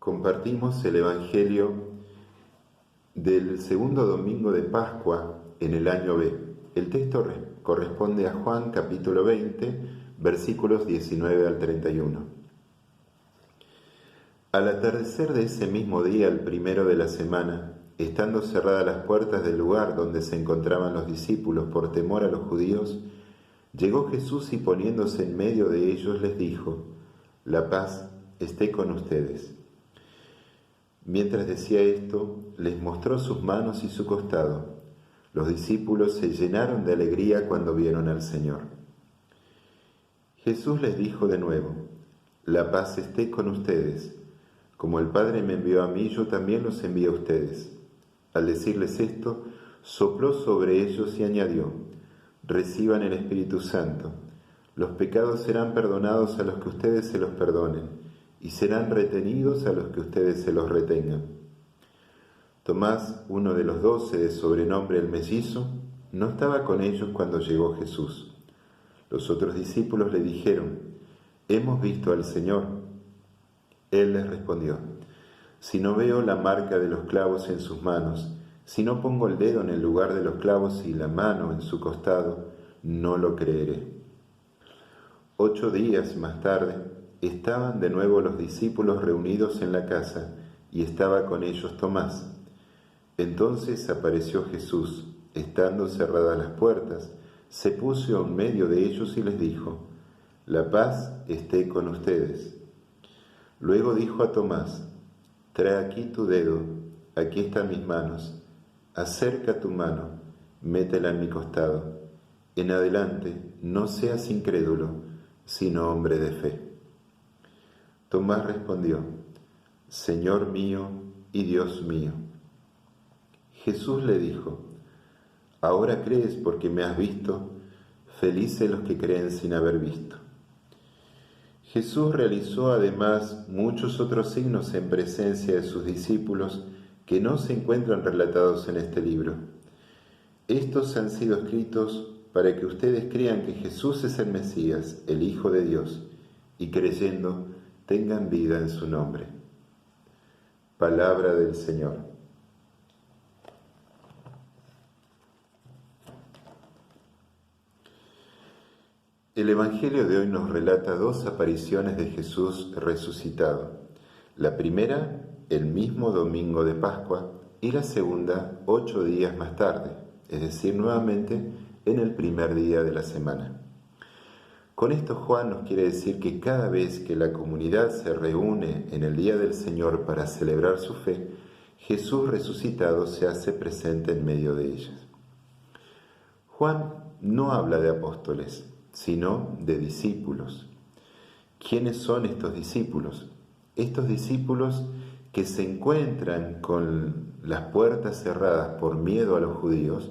Compartimos el Evangelio del segundo domingo de Pascua en el año B. El texto corresponde a Juan capítulo 20, versículos 19 al 31. Al atardecer de ese mismo día, el primero de la semana, estando cerradas las puertas del lugar donde se encontraban los discípulos por temor a los judíos, llegó Jesús y poniéndose en medio de ellos les dijo: «La paz esté con ustedes». Mientras decía esto, les mostró sus manos y su costado. Los discípulos se llenaron de alegría cuando vieron al Señor. Jesús les dijo de nuevo: «La paz esté con ustedes. Como el Padre me envió a mí, yo también los envío a ustedes». Al decirles esto, sopló sobre ellos y añadió: «Reciban el Espíritu Santo. Los pecados serán perdonados a los que ustedes se los perdonen, y serán retenidos a los que ustedes se los retengan». Tomás, uno de los 12, de sobrenombre el Mellizo, no estaba con ellos cuando llegó Jesús. Los otros discípulos le dijeron: «Hemos visto al Señor». Él les respondió: «Si no veo la marca de los clavos en sus manos, si no pongo el dedo en el lugar de los clavos y la mano en su costado, no lo creeré». 8 días más tarde, estaban de nuevo los discípulos reunidos en la casa, y estaba con ellos Tomás. Entonces apareció Jesús, estando cerradas las puertas, se puso en medio de ellos y les dijo: «La paz esté con ustedes». Luego dijo a Tomás: «Trae aquí tu dedo, aquí están mis manos, acerca tu mano, métela en mi costado. En adelante no seas incrédulo, sino hombre de fe». Tomás respondió: «Señor mío y Dios mío». Jesús le dijo: «Ahora crees porque me has visto, felices los que creen sin haber visto». Jesús realizó además muchos otros signos en presencia de sus discípulos que no se encuentran relatados en este libro. Estos han sido escritos para que ustedes crean que Jesús es el Mesías, el Hijo de Dios, y creyendo tengan vida en su nombre. Palabra del Señor. El Evangelio de hoy nos relata 2 apariciones de Jesús resucitado. La primera, el mismo domingo de Pascua, y la segunda, 8 días más tarde, es decir, nuevamente en el primer día de la semana. Con esto Juan nos quiere decir que cada vez que la comunidad se reúne en el día del Señor para celebrar su fe, Jesús resucitado se hace presente en medio de ellas. Juan no habla de apóstoles, sino de discípulos. ¿Quiénes son estos discípulos? Estos discípulos que se encuentran con las puertas cerradas por miedo a los judíos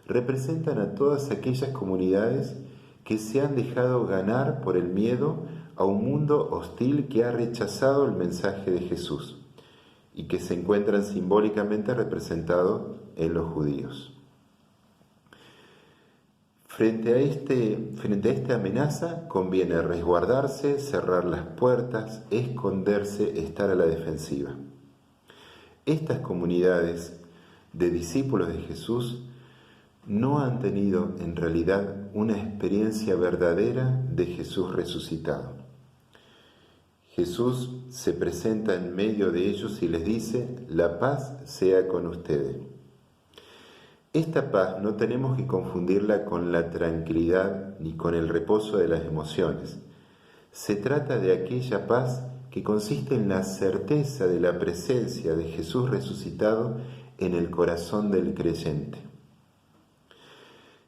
representan a todas aquellas comunidades que se han dejado ganar por el miedo a un mundo hostil que ha rechazado el mensaje de Jesús y que se encuentran simbólicamente representados en los judíos. Frente a esta amenaza conviene resguardarse, cerrar las puertas, esconderse, estar a la defensiva. Estas comunidades de discípulos de Jesús no han tenido en realidad una experiencia verdadera de Jesús resucitado. Jesús se presenta en medio de ellos y les dice: «La paz sea con ustedes». Esta paz no tenemos que confundirla con la tranquilidad ni con el reposo de las emociones. Se trata de aquella paz que consiste en la certeza de la presencia de Jesús resucitado en el corazón del creyente.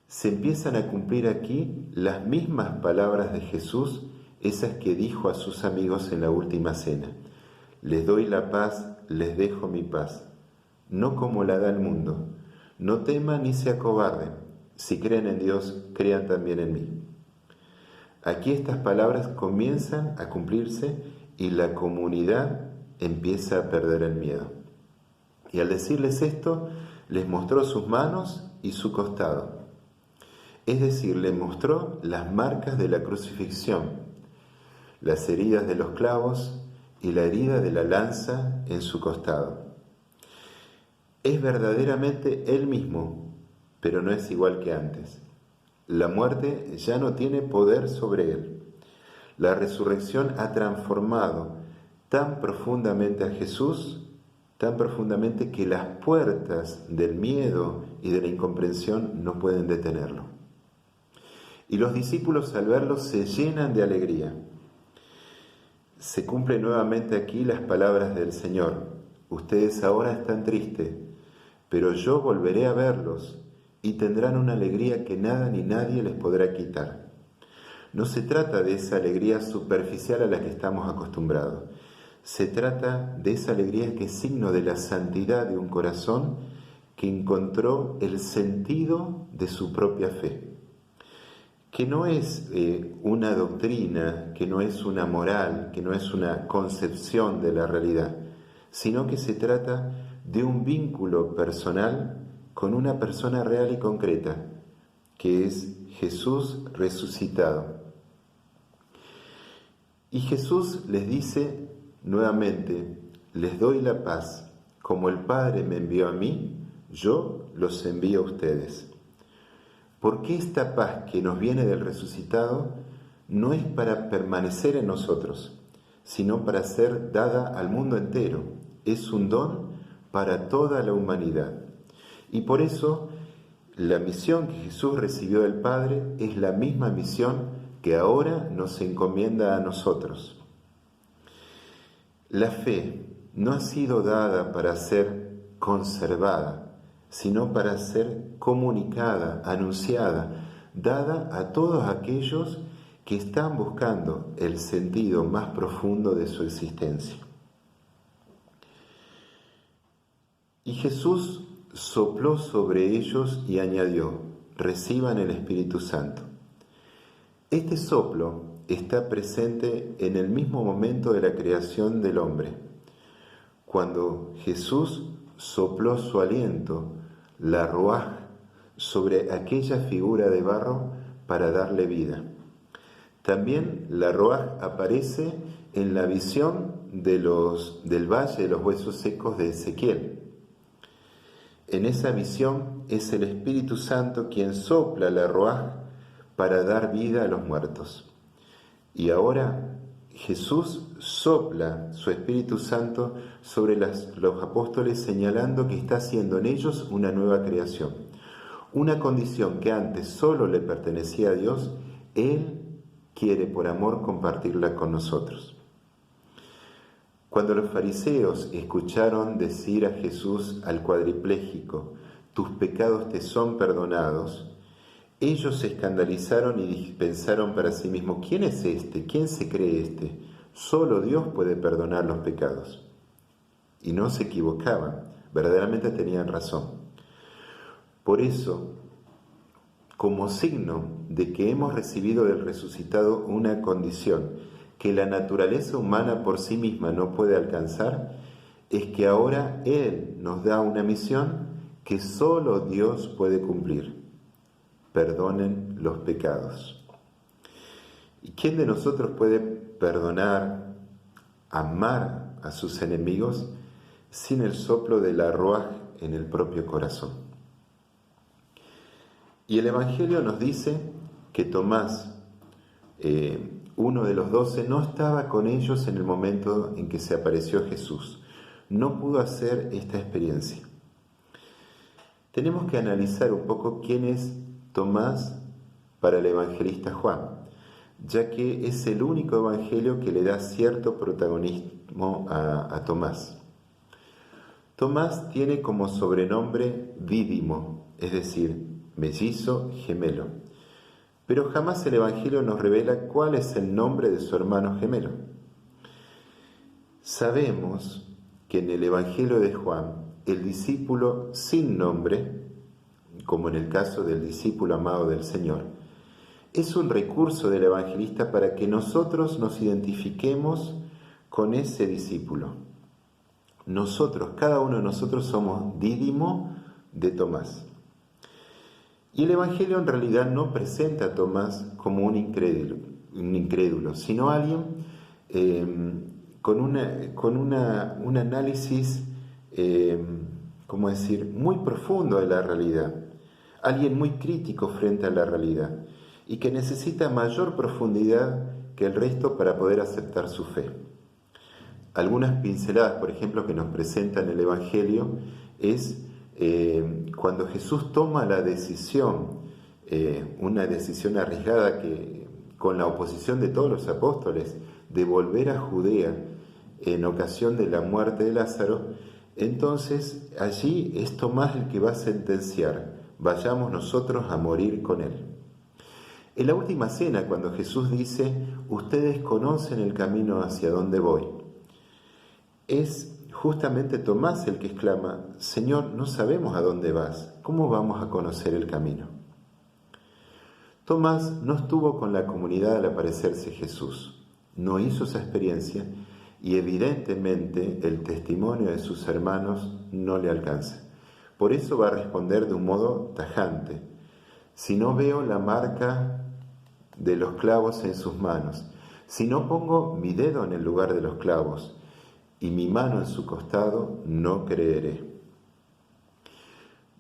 Se empiezan a cumplir aquí las mismas palabras de Jesús, esas que dijo a sus amigos en la última cena: «Les doy la paz, les dejo mi paz, no como la da el mundo. No teman ni se acobarden. Si creen en Dios, crean también en mí». Aquí estas palabras comienzan a cumplirse y la comunidad empieza a perder el miedo. Y al decirles esto, les mostró sus manos y su costado. Es decir, les mostró las marcas de la crucifixión, las heridas de los clavos y la herida de la lanza en su costado. Es verdaderamente Él mismo, pero no es igual que antes. La muerte ya no tiene poder sobre Él. La resurrección ha transformado tan profundamente a Jesús, tan profundamente que las puertas del miedo y de la incomprensión no pueden detenerlo. Y los discípulos al verlo se llenan de alegría. Se cumplen nuevamente aquí las palabras del Señor. Ustedes ahora están tristes, pero yo volveré a verlos y tendrán una alegría que nada ni nadie les podrá quitar. No se trata de esa alegría superficial a la que estamos acostumbrados. Se trata de esa alegría que es signo de la santidad de un corazón que encontró el sentido de su propia fe. Que no es una doctrina, que no es una moral, que no es una concepción de la realidad, sino que se trata de un vínculo personal con una persona real y concreta, que es Jesús resucitado. Y Jesús les dice nuevamente: les doy la paz, como el Padre me envió a mí, yo los envío a ustedes. Porque esta paz que nos viene del resucitado no es para permanecer en nosotros, sino para ser dada al mundo entero. Es un don para toda la humanidad. Y por eso la misión que Jesús recibió del Padre es la misma misión que ahora nos encomienda a nosotros. La fe no ha sido dada para ser conservada, sino para ser comunicada, anunciada, dada a todos aquellos que están buscando el sentido más profundo de su existencia. Y Jesús sopló sobre ellos y añadió: reciban el Espíritu Santo. Este soplo está presente en el mismo momento de la creación del hombre, cuando Jesús sopló su aliento, la ruaj, sobre aquella figura de barro para darle vida. También la ruaj aparece en la visión del valle de los huesos secos de Ezequiel. En esa visión es el Espíritu Santo quien sopla la ruaj para dar vida a los muertos. Y ahora Jesús sopla su Espíritu Santo sobre los apóstoles, señalando que está haciendo en ellos una nueva creación. Una condición que antes solo le pertenecía a Dios, Él quiere por amor compartirla con nosotros. Cuando los fariseos escucharon decir a Jesús al cuadripléjico: tus pecados te son perdonados, ellos se escandalizaron y pensaron para sí mismos: ¿quién es este? ¿Quién se cree este? Solo Dios puede perdonar los pecados. Y no se equivocaban, verdaderamente tenían razón. Por eso, como signo de que hemos recibido del resucitado una condición que la naturaleza humana por sí misma no puede alcanzar, es que ahora Él nos da una misión que solo Dios puede cumplir: perdonen los pecados. ¿Y quién de nosotros puede perdonar, amar a sus enemigos sin el soplo de la ruaj en el propio corazón? Y el Evangelio nos dice que Tomás, uno de los 12, no estaba con ellos en el momento en que se apareció Jesús. No pudo hacer esta experiencia. Tenemos que analizar un poco quién es Tomás para el evangelista Juan, ya que es el único evangelio que le da cierto protagonismo a Tomás. Tomás tiene como sobrenombre Dídimo, es decir, mellizo, gemelo. Pero jamás el Evangelio nos revela cuál es el nombre de su hermano gemelo. Sabemos que en el Evangelio de Juan, el discípulo sin nombre, como en el caso del discípulo amado del Señor, es un recurso del evangelista para que nosotros nos identifiquemos con ese discípulo. Nosotros, cada uno de nosotros somos Dídimo de Tomás. Y el Evangelio en realidad no presenta a Tomás como un incrédulo, sino alguien un análisis, ¿cómo decir?, muy profundo de la realidad. Alguien muy crítico frente a la realidad y que necesita mayor profundidad que el resto para poder aceptar su fe. Algunas pinceladas, por ejemplo, que nos presentan el Evangelio es cuando Jesús toma la decisión, una decisión arriesgada que con la oposición de todos los apóstoles, de volver a Judea en ocasión de la muerte de Lázaro. Entonces allí es Tomás el que va a sentenciar: vayamos nosotros a morir con él. En la última cena, cuando Jesús dice: ustedes conocen el camino hacia donde voy, es justamente Tomás el que exclama: Señor, no sabemos a dónde vas, ¿cómo vamos a conocer el camino? Tomás no estuvo con la comunidad al aparecerse Jesús, no hizo esa experiencia y evidentemente el testimonio de sus hermanos no le alcanza. Por eso va a responder de un modo tajante: si no veo la marca de los clavos en sus manos, si no pongo mi dedo en el lugar de los clavos y mi mano en su costado, no creeré.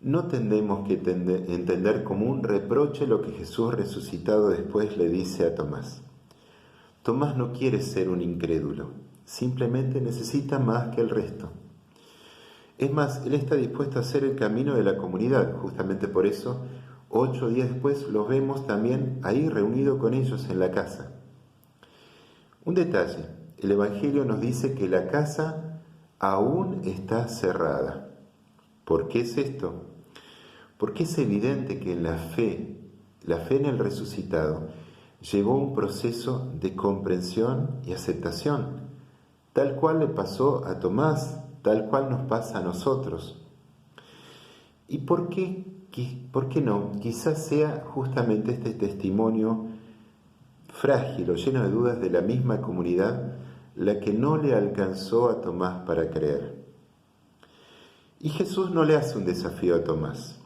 No tendemos que entender como un reproche lo que Jesús resucitado después le dice a Tomás. Tomás no quiere ser un incrédulo, simplemente necesita más que el resto. Es más, él está dispuesto a hacer el camino de la comunidad. Justamente por eso, 8 días después los vemos también ahí reunido con ellos en la casa. Un detalle: el Evangelio nos dice que la casa aún está cerrada. ¿Por qué es esto? Porque es evidente que en la fe en el resucitado, llegó un proceso de comprensión y aceptación, tal cual le pasó a Tomás, tal cual nos pasa a nosotros. ¿Y por qué no? Quizás sea justamente este testimonio frágil o lleno de dudas de la misma comunidad la que no le alcanzó a Tomás para creer. Y Jesús no le hace un desafío a Tomás: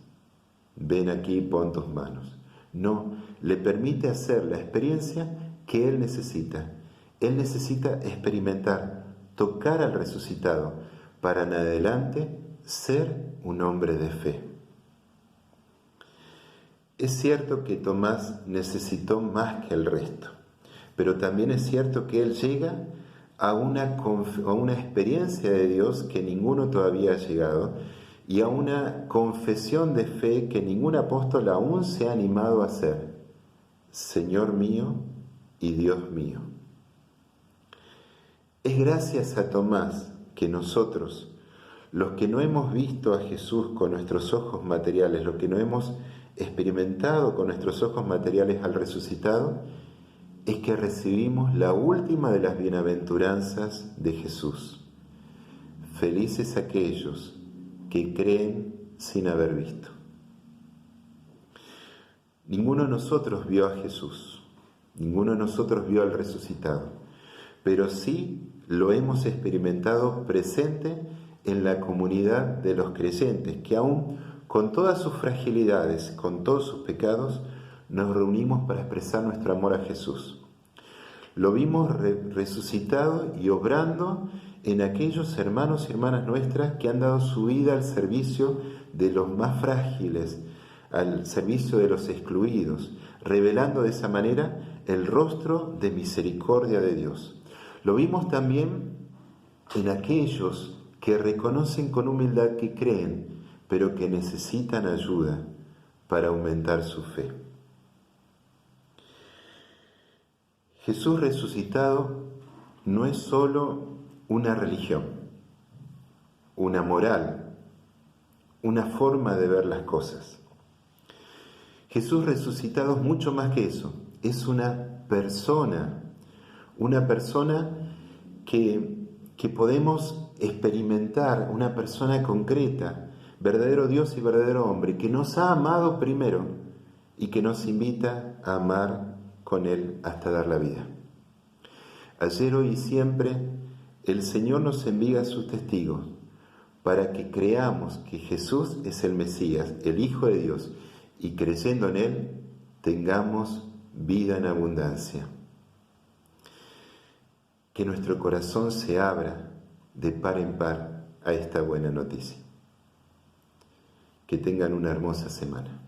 ven aquí y pon tus manos. No, le permite hacer la experiencia que él necesita. Él necesita experimentar, tocar al resucitado, para en adelante ser un hombre de fe. Es cierto que Tomás necesitó más que el resto, pero también es cierto que él llega a una experiencia de Dios que ninguno todavía ha llegado, y a una confesión de fe que ningún apóstol aún se ha animado a hacer: Señor mío y Dios mío. Es gracias a Tomás que nosotros, los que no hemos visto a Jesús con nuestros ojos materiales, los que no hemos experimentado con nuestros ojos materiales al resucitado, es que recibimos la última de las bienaventuranzas de Jesús. Felices aquellos que creen sin haber visto. Ninguno de nosotros vio a Jesús, ninguno de nosotros vio al resucitado, pero sí lo hemos experimentado presente en la comunidad de los creyentes, que aún con todas sus fragilidades, con todos sus pecados, nos reunimos para expresar nuestro amor a Jesús. Lo vimos resucitado y obrando en aquellos hermanos y hermanas nuestras que han dado su vida al servicio de los más frágiles, al servicio de los excluidos, revelando de esa manera el rostro de misericordia de Dios. Lo vimos también en aquellos que reconocen con humildad que creen, pero que necesitan ayuda para aumentar su fe. Jesús resucitado no es solo una religión, una moral, una forma de ver las cosas. Jesús resucitado es mucho más que eso, es una persona que podemos experimentar, una persona concreta, verdadero Dios y verdadero hombre, que nos ha amado primero y que nos invita a amar con Él hasta dar la vida. Ayer, hoy y siempre, el Señor nos envía a sus testigos para que creamos que Jesús es el Mesías, el Hijo de Dios, y creyendo en Él tengamos vida en abundancia. que nuestro corazón se abra de par en par a esta buena noticia. Que tengan una hermosa semana.